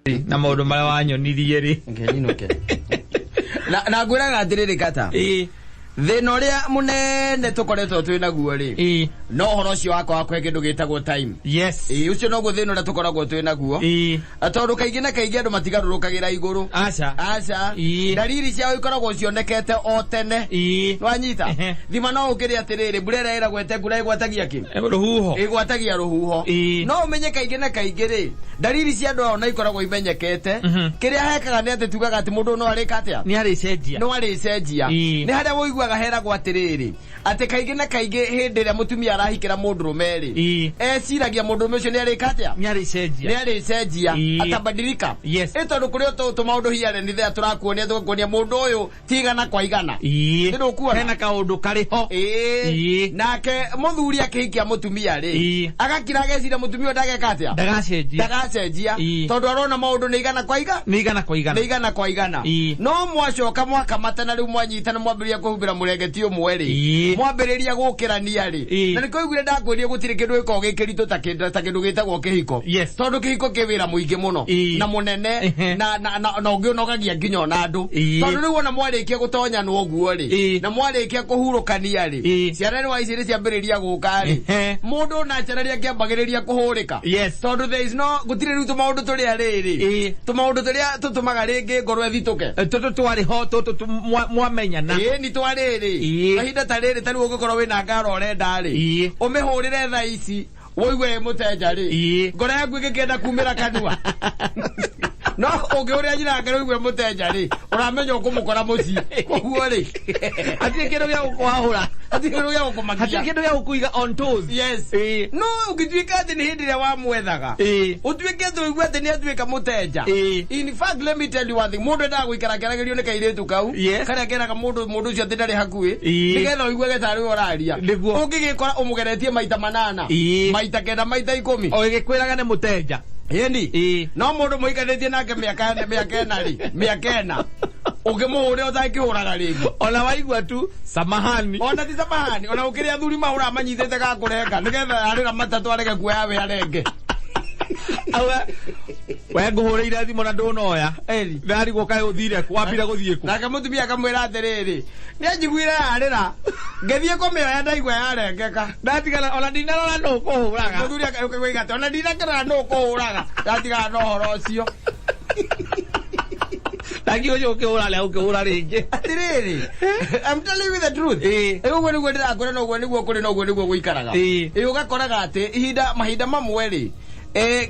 na maundu mara wanyonirie ri ngeninuke na ngwiraga atiriri kata thina uria munene tukoretwo twina guo ri no horo ucio wakwa kwe kindu gitagwo time. Yes. Ucio no guthina uria tukoragwo twina guo atondu kaingi na kaingi andu matigarurukagira iguru aca dalili ciao ikoragwo cionekete o tene wanyita thima no ukiri atiriri burera ira gwete ngura igwatagia ki ruhuho igwatagia ruhuho no umenye kaingi na kaingi ri dalili cia andu ona ikoragwo imenyekete kiria hekaga ni ati tugaga ati mundu no arika atia ni ari cenjia ni haria woigua gahera gwatiriri ati kaingi na kaingi hindi ria mutumia arahikira mundu rumeri eciragia mundu ucio ni arika atia ni ari cenjia atabadilika etondu kurio tu maundu hiare ni thea turakuonia tukuonia mundu uyu tigana kwa igana ndu kuona hena kaundu kariho nake muthuri akihikia mutumia ri agakira agecira mutumia ndageka atia ndagacenjia tondu arona maundu ni igana kwa igana no mwacoka mwaka matana riu mwanyitana mwambiriria kuhumbira murengeti umwe ri mwambiriria gukirania ri na niko igure ndakwirie gutiri kindu giko gikirito ta kindu gitagwo kihiko tondu kihiko kiwira muingi muno na munene na ungi unogagia nginya ona andu tondu riu ona mwarikia gutonya no uguo ri na mwarikia kuhurukania ri ciana ni waiciri ciambiriria guka ri mundu na ciana kiambagiriria kuhurika tondu there is no gutiri riu tumaundu turia riri tumaundu turia tutumaga ringi ngoro ethituke tutu twari ho tutu mwamenyana ni twariri kahinda tariri tari ugukorwo wina ngaro orenda ri umihurire tha ici woigwe muteja ri ngoro yaku igikienda kumira kanua no ugiuria nyina ngoro igwe muteja ri uramenya ukumukora muci koguo ri ati kindu gya gukwahura ati kindu gya gukumakia ati kindu gya gukuiga on toes no ugituika ati ni hindi ria wamwethaga utuike tu igwe ati ni atuika muteja in fact let me tell you one thing mundu nda guikara keragerio ni kairitu kau karia keraga mundu ucio ati ndari hakui nigetha igwe getari oraria ungigikora umugeretie maita manana maita kenda maita 10 o igikwiraga ni muteja yendi no mundu muiganitie nake miaka ena ukimuhure utakihuraga ringi ona waigua tu samahani ona ti samahani ona ukiria thuri mahura manyithite ga kurenga nigetha arira matatu arege kuya we arenge awa we nguhurire thimo na ndunoya ndari gukae uthire kwambira guthie ku nake mutumia akamwira atiriri ni anjiguire arira ngethie kumioya ndaigua yarengeka ndatigana ona ndinarora no kuhuraga muthuri akaigate ona ndinakera no kuhuraga ndatigana no horo ucio Taki ojo ukihura le ukihura ringi atiriri I'm telling you the truth ego ni gwetera akora no gwe niguo kuri no gwe niguo guikaraga ugakoraga ati mahinda mamwe ri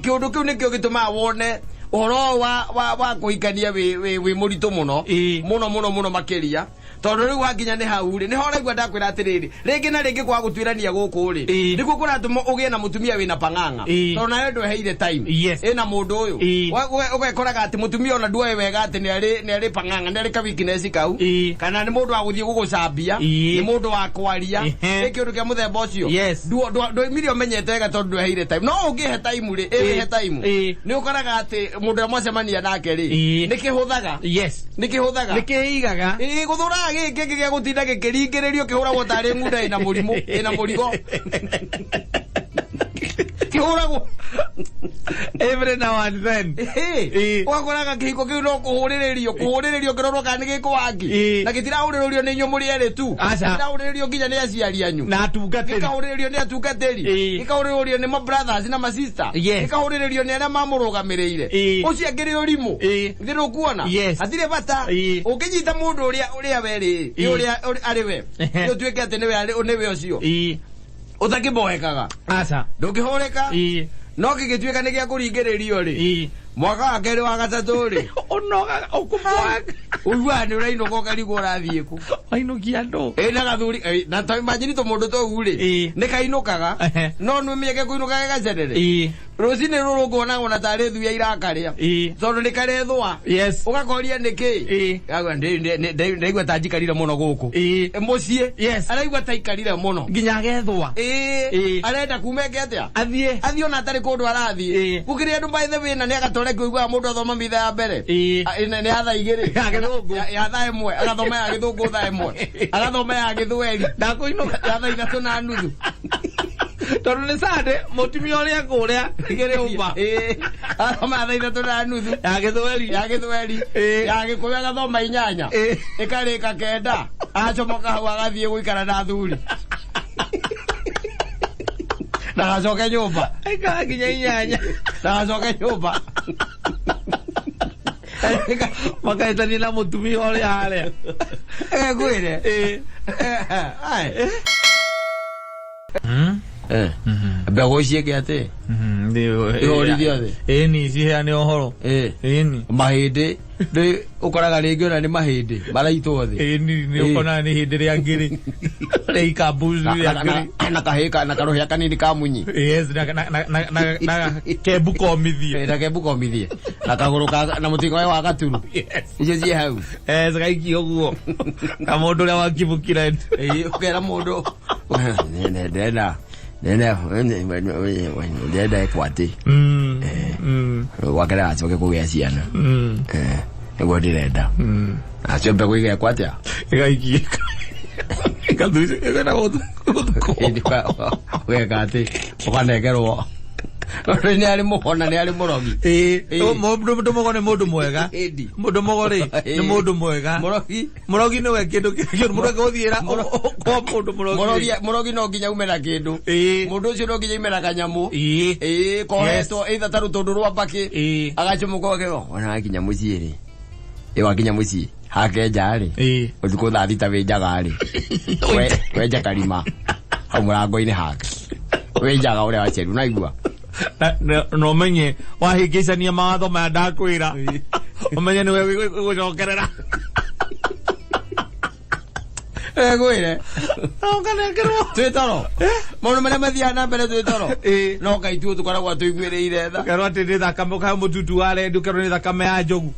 kiundu kiu nikio gituma wone uhoro wa kuikania wi muritu muno makiria tondu riu wakinya ni hau ri ni hora igwa ndakwira atiriri ringi na ringi kwa gutwirania guku ri niku kuratuma ugie na mutumia wina panganga tondu nayo ndweheire time ina mundu uyu ugekoraga ati mutumia ona nduoe wega ati ni ari panganga ni ari ka weakness kau kana ni mundu wa guthie gugucambia ni mundu wa kwaria ni kiundu kia muthemba ucio ndu imirio menyete ga tondu ndweheire time no ungihe time ri ehe time ni ukoraga ati mundu amwacemania nake ri nikihuthaga nikihigaga guthura giki gya gutinda gikiringiririo kihuragwo tari nguda ina murimu ina murigo kihuragwo every now and then wakoraga kihiko kiu no kuhuriririo kirorwo kana giko wangi na gitirahuriririo ni nyumuri eri tu gitirahuriririo nginya ni aciari anyu na atungatiri gikahuriririo ni atungatiri gikahuriririo ni ma brothers na ma sister gikahuriririo ni aria mamurugamireire ucio ngiri urimu ndiru kuona atire bata ukinyita mundu uria weri uria ari we utuike ati niwe ucio utakibohekaga ndukihurika no gigituika ni gya kuringiririo ri mwaka wa keri wa gatatu ri unoga ukubwaga uwani uraino karigo rathie ku ainukia ndo na gathuri na ta imagine to mundu to uri ni kainukaga no nu mieke kuinukaga gacerere rosine rurugona ona tare thuya irakaria tondu ni karethwa ugakoria niki agwa ndaigwa tanjikarire muno guku mucie araigwa taikarire muno nginya gethwa arenda kumeke atia athie ona tari kundu arathie gukiria andu by the way na ni agatore kuigwa mundu athoma mitha ya mbere ni atha igiri agithungu ya tha imwe agathoma ya githungu tha imwe agathoma ya githweri ndakuinuka atha ithatu na nuthu Tonne sade mutumia uria kuria igere umba. Ama thaitha tuna nuthu. Yagithweri. Yagikuya gathoma 8. Ikarika 9. Acomoka hau agathie guikara na thuri. Nagacoke nyumba. Ikaginya 8. Nagacoke nyumba. Makaitani na mutumia uria haria. Gwire. Ai. Mbego cieke ate. Ndio. Ihorithio the. Ni ciheane ohoro. Ni. Mahindi. Ndi ukoraga ringi ona ni mahindi. Maraitwo the. Ni ukona ni hindi ria ngiri. Rei kabuzu ya ngiri. Na kahika na karohia kanini ka munyi. Yes, na kebu komithie. Na kebu komithie. Na kaguru ka na mutingo wa gaturu. Yes. Icio ci hau. Gaiki oguo. Na mundu ria wakibukira. Ukera mundu. Nena ndenda ekwate wakera acoke kugia ciana niguo ndirenda acio mbegu igekwate igaikieka ikathuice igana wega ati ukanegerwo ni ari muhona ni ari murogi mundu mogone mundu mwega mundu mogore ni mundu mwega murogi ni we kindu kio mundu gothira kwa mundu murogi no nginya umena kindu mundu ucio no nginya imena kanyamu kohetwo either taru tondu rwa mbaki agacumuka gego ona nginya muciiri wakinya mucii hake njari uthiku thathi ta winjaga ri wenja karima hau murango-ini hake winjaga uria waceru naigua no menye wahikicania mawatho maya ndakwira umenye niwe gucokerera gwire onganekerwo twitoro maundu maria mathiaga na mbere twitoro no kaithuo tukoragwo tuiguĩrĩire tha kerwo atĩ nĩ thakame ũkahe mũtutu wa rendu kerwo nĩ thakame ya njogu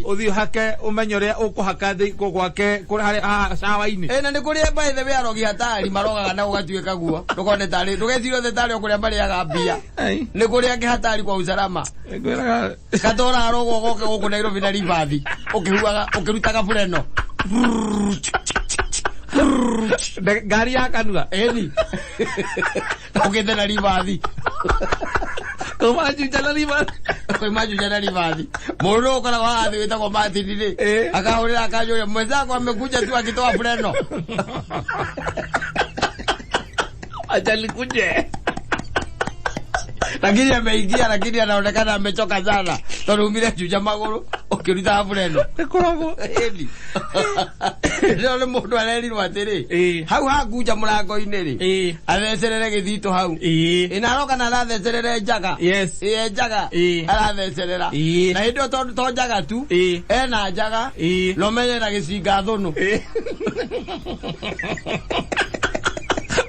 ũthiĩ hake ũmenye ũrĩa ũkũhaka gwake kũrĩ harĩa cawa-inĩ na nĩ kũrĩa by the way arogi hatari marogaga na ũgatuĩka guo ndũkone tarĩ ndũgecirie othe tarĩ kũrĩa marĩaga mbia nĩ kũrĩa angĩ hatari kwa usalama gatora arogwo goke gũkũ Nairobi na ribathi ũkĩhuaga ũkĩrutaga bureno gari ya kanua eni ukende na ribathi komaju jana ribathi komaju jana ribathi moro kana wathi wetagwo Martin ri akahurira akajoya mwenzako amekuja tu akitoa freno ajali kuje lakini ameingia lakini anaonekana amechoka sana tonumire juja maguru ukiruta freno koragwo eni ndio mundu arerirwo atiri hau hakuja murango-ini ri athecerere githito hau inaroka na athecerere njaga njaga arathecerera na hindio to njaga tu ena njaga no menye na gicinga thunu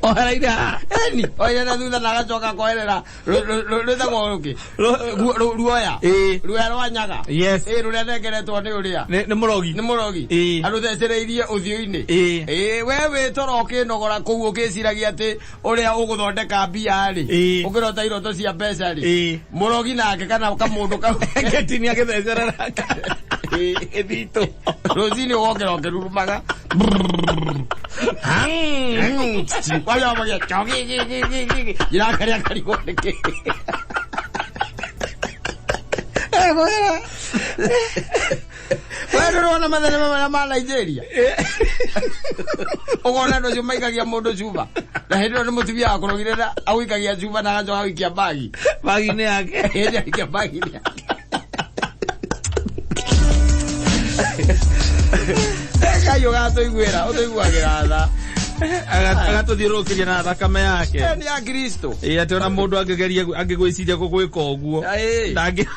Ohaira eni oya na thutha na agacoka koerera rwĩtagwo rũkĩ ruoya ruoya rwa nyaga rũrĩa nengeretwo nĩ ũrĩa nĩ mũrogi arũthecereirie ũthiũ-inĩ we wĩtoro ũkĩnogora kũu ũkĩciragia atĩ ũrĩa ũgũthondeka mbia-rĩ ũkĩrota iroto cia mbeca-rĩ mũrogi nake kana kamũndũ kau getini agĩthecerera ithito rũcinĩ ũgokĩra ũkĩrurumaga Wala mo ya chogi ila karia kariko niki Bueno na madana mala Nigeria Ogona no jumaikagia mundu cuba na hendo no mutubia akorogirera awikagia cuba na ajo awikia bagi ni yake ende awikia bagi ni kayo gato iguera otoiguagira tha agatuthiũrũrũkĩria na thakame yake ni ya Kristo atĩ ona mũndũ angĩgeria angĩgwĩciria gũgwĩka ũguo ndangĩ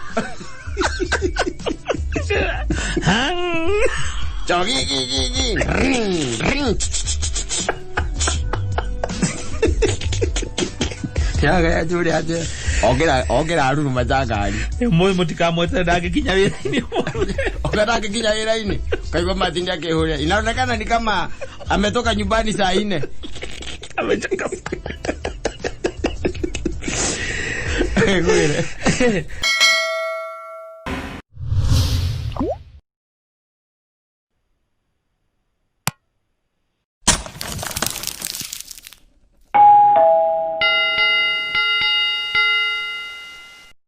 yaga ya jure aje ogera aruru majagari mwe mutikamwete ndangĩkinya wĩra-inĩ ndangĩkinya wĩra-inĩ kaigua Martin akĩhũria inaonekana ni kama ametoka nyumbani saa 4 amechoka Gwire